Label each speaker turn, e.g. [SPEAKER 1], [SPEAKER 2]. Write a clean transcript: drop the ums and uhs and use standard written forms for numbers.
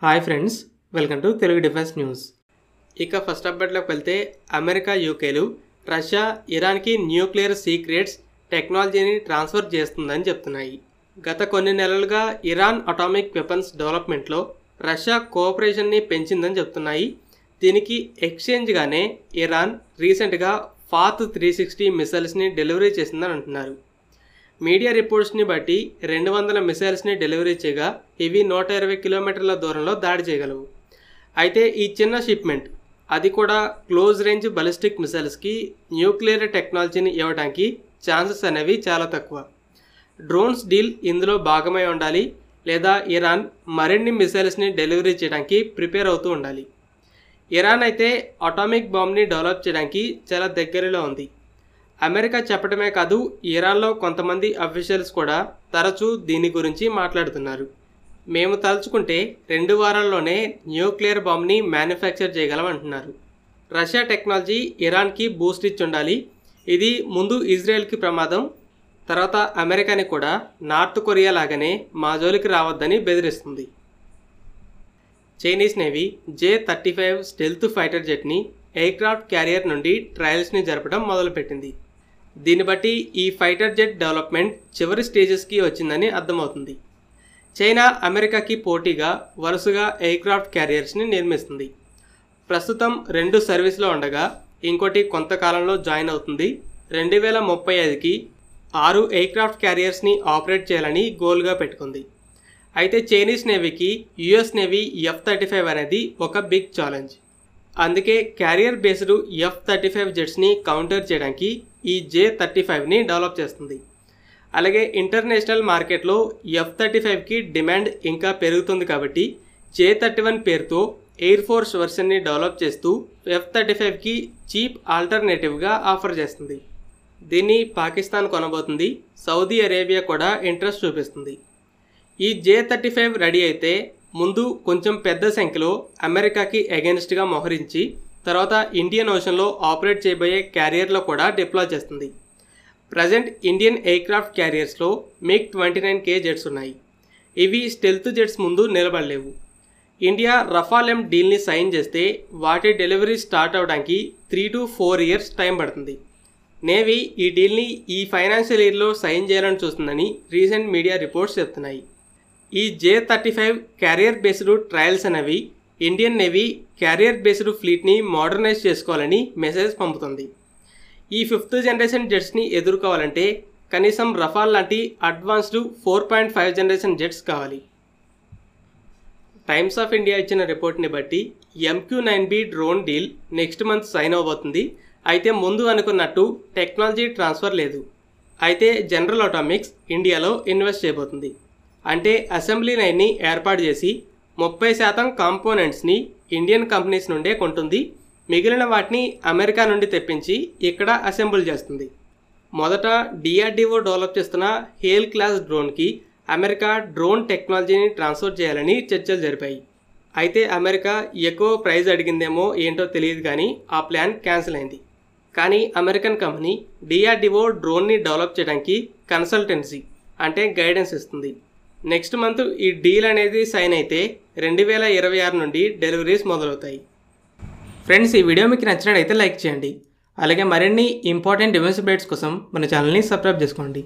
[SPEAKER 1] Hi friends, welcome to Telugu defence news. ఇక first అప్డేట్లోకి వెళ్తే America, యూకేలు Russia ఇరాన్కి nuclear secrets టెక్నాలజీని transfer చేస్తుందని చెప్తున్నాయి. గత కొన్ని నెలలుగా ఇరాన్ అటామిక్ వెపన్స్ డెవలప్మెంట్లో రష్యా కోఆపరేషన్ని పెంచిందని చెప్తున్నాయి. దీనికి ఎక్స్చేంజ్గానే ఇరాన్ రీసెంట్గా ఫాత్ 360 మిసైల్స్ని డెలివరీ చేసిందని అంటున్నారు. మీడియా రిపోర్ట్స్ని బట్టి 200 మిసైల్స్ని డెలివరీ చేయగా ఇవి 120 కిలోమీటర్ల దూరంలో దాడి చేయగలవు. అయితే ఈ చిన్న షిప్మెంట్, అది కూడా క్లోజ్ రేంజ్ బలిస్టిక్ మిసైల్స్కి న్యూక్లియర్ టెక్నాలజీని ఇవ్వడానికి ఛాన్సెస్ అనేవి చాలా తక్కువ. డ్రోన్స్ డీల్ ఇందులో భాగమై ఉండాలి, లేదా ఇరాన్ మరిన్ని మిసైల్స్ని డెలివరీ చేయడానికి ప్రిపేర్ అవుతూ ఉండాలి. ఇరాన్ అయితే అటామిక్ బాంబ్ని డెవలప్ చేయడానికి చాలా దగ్గరలో ఉంది. అమెరికా చెప్పడమే కాదు, ఇరాన్లో కొంతమంది అఫీషియల్స్ కూడా తరచూ దీని గురించి మాట్లాడుతున్నారు. మేము తలుచుకుంటే 2 వారాల్లోనే న్యూక్లియర్ బాంబ్ని మ్యానుఫ్యాక్చర్ చేయగలం అంటున్నారు. రష్యా టెక్నాలజీ ఇరాన్కి బూస్ట్ ఇచ్చి ఉండాలి. ఇది ముందు ఇజ్రాయెల్కి ప్రమాదం, తర్వాత అమెరికాని కూడా నార్త్ కొరియా లాగానే మా జోలికి రావద్దని బెదిరిస్తుంది. Chinese navy J-35 stealth fighter జెట్ని ఎయిర్క్రాఫ్ట్ క్యారియర్ నుండి ట్రయల్స్ని జరపడం మొదలుపెట్టింది. దీన్ని బట్టి ఈ ఫైటర్ జెట్ డెవలప్మెంట్ చివరి స్టేజెస్కి వచ్చిందని అర్థమవుతుంది. చైనా అమెరికాకి పోటీగా వరుసగా ఎయిర్క్రాఫ్ట్ క్యారియర్స్ని నిర్మిస్తుంది. ప్రస్తుతం 2 సర్వీస్లో ఉండగా ఇంకోటి కొంతకాలంలో జాయిన్ అవుతుంది. 2035కి 6 ఎయిర్క్రాఫ్ట్ క్యారియర్స్ని ఆపరేట్ చేయాలని గోల్గా పెట్టుకుంది. అయితే చైనీస్ నేవీకి యుఎస్ నేవీ F-35 అనేది ఒక బిగ్ ఛాలెంజ్. అందుకే క్యారియర్ బేస్డ్ F-35 జెట్స్ని కౌంటర్ చేయడానికి ఈ J-35ని డెవలప్ చేస్తుంది. అలాగే ఇంటర్నేషనల్ మార్కెట్లో F-35కి డిమాండ్ ఇంకా పెరుగుతుంది కాబట్టి J-31 పేరుతో ఎయిర్ ఫోర్స్ వెర్షన్ని డెవలప్ చేస్తూ F-35కి చీప్ ఆల్టర్నేటివ్గా ఆఫర్ చేస్తుంది. దీన్ని పాకిస్తాన్ కొనబోతుంది. సౌదీ అరేబియా కూడా ఇంట్రెస్ట్ చూపిస్తుంది. ఈ J-35 రెడీ అయితే ముందు కొంచెం పెద్ద సంఖ్యలో అమెరికాకి అగెన్స్ట్గా మోహరించి తర్వాత ఇండియన్ ఓషన్లో ఆపరేట్ చేయబోయే క్యారియర్లో కూడా డిప్లాయ్ చేస్తుంది. ప్రజెంట్ ఇండియన్ ఎయిర్క్రాఫ్ట్ క్యారియర్స్లో MiG-29K జెట్స్ ఉన్నాయి. ఇవి స్టెల్త్ జెట్స్ ముందు నిలబడలేవు. ఇండియా రఫాల్ M డీల్ని సైన్ చేస్తే వాటి డెలివరీ స్టార్ట్ అవడానికి 3 to 4 ఇయర్స్ టైం పడుతుంది. నేవీ ఈ డీల్ని ఈ ఫైనాన్షియల్ ఇయర్లో సైన్ చేయాలని చూస్తుందని రీసెంట్ మీడియా రిపోర్ట్స్ చెప్తున్నాయి. ఈ J-35 క్యారియర్ బేస్డ్ ట్రయల్స్ అనేవి ఇండియన్ నేవీ క్యారియర్ బేస్డ్ ఫ్లీట్ని మోడర్నైజ్ చేసుకోవాలని మెసేజ్ పంపుతుంది. ఈ 5th జనరేషన్ జెట్స్ని ఎదుర్కోవాలంటే కనీసం రఫాల్ లాంటి అడ్వాన్స్డ్ 4.5 జనరేషన్ జెట్స్ కావాలి. టైమ్స్ ఆఫ్ ఇండియా ఇచ్చిన రిపోర్ట్ని బట్టి MQ-9B drone deal next month sign అవబోతుంది. అయితే ముందు అనుకున్నట్టు టెక్నాలజీ ట్రాన్స్ఫర్ లేదు. అయితే జనరల్ అటామిక్స్ ఇండియాలో ఇన్వెస్ట్ చేయబోతుంది. అంటే అసెంబ్లీ లైన్ని ఏర్పాటు చేసి 30% కాంపోనెంట్స్ని ఇండియన్ కంపెనీస్ నుండే కొంటుంది. మిగిలిన వాటిని అమెరికా నుండి తెప్పించి ఇక్కడ అసెంబుల్ చేస్తుంది. మొదట DRDO డెవలప్ చేస్తున్న హేల్ క్లాస్ డ్రోన్కి అమెరికా డ్రోన్ టెక్నాలజీని ట్రాన్స్ఫర్ చేయాలని చర్చలు జరిపాయి. అయితే అమెరికా ఎక్కువ ప్రైజ్ అడిగిందేమో ఏంటో తెలియదు, కానీ ఆ ప్లాన్ క్యాన్సిల్ అయింది. కానీ అమెరికన్ కంపెనీ DRDO డ్రోన్ని డెవలప్ చేయడానికి కన్సల్టెన్సీ అంటే గైడెన్స్ ఇస్తుంది. నెక్స్ట్ మంత్ ఈ డీల్ అనేది సైన్ అయితే 2026 నుండి డెలివరీస్ మొదలవుతాయి. ఫ్రెండ్స్, ఈ వీడియో మీకు నచ్చినట్లయితే లైక్ చేయండి. అలాగే మరిన్ని ఇంపార్టెంట్ డిఫెన్స్ అప్డేట్స్ కోసం మన ఛానల్ని సబ్స్క్రైబ్ చేసుకోండి.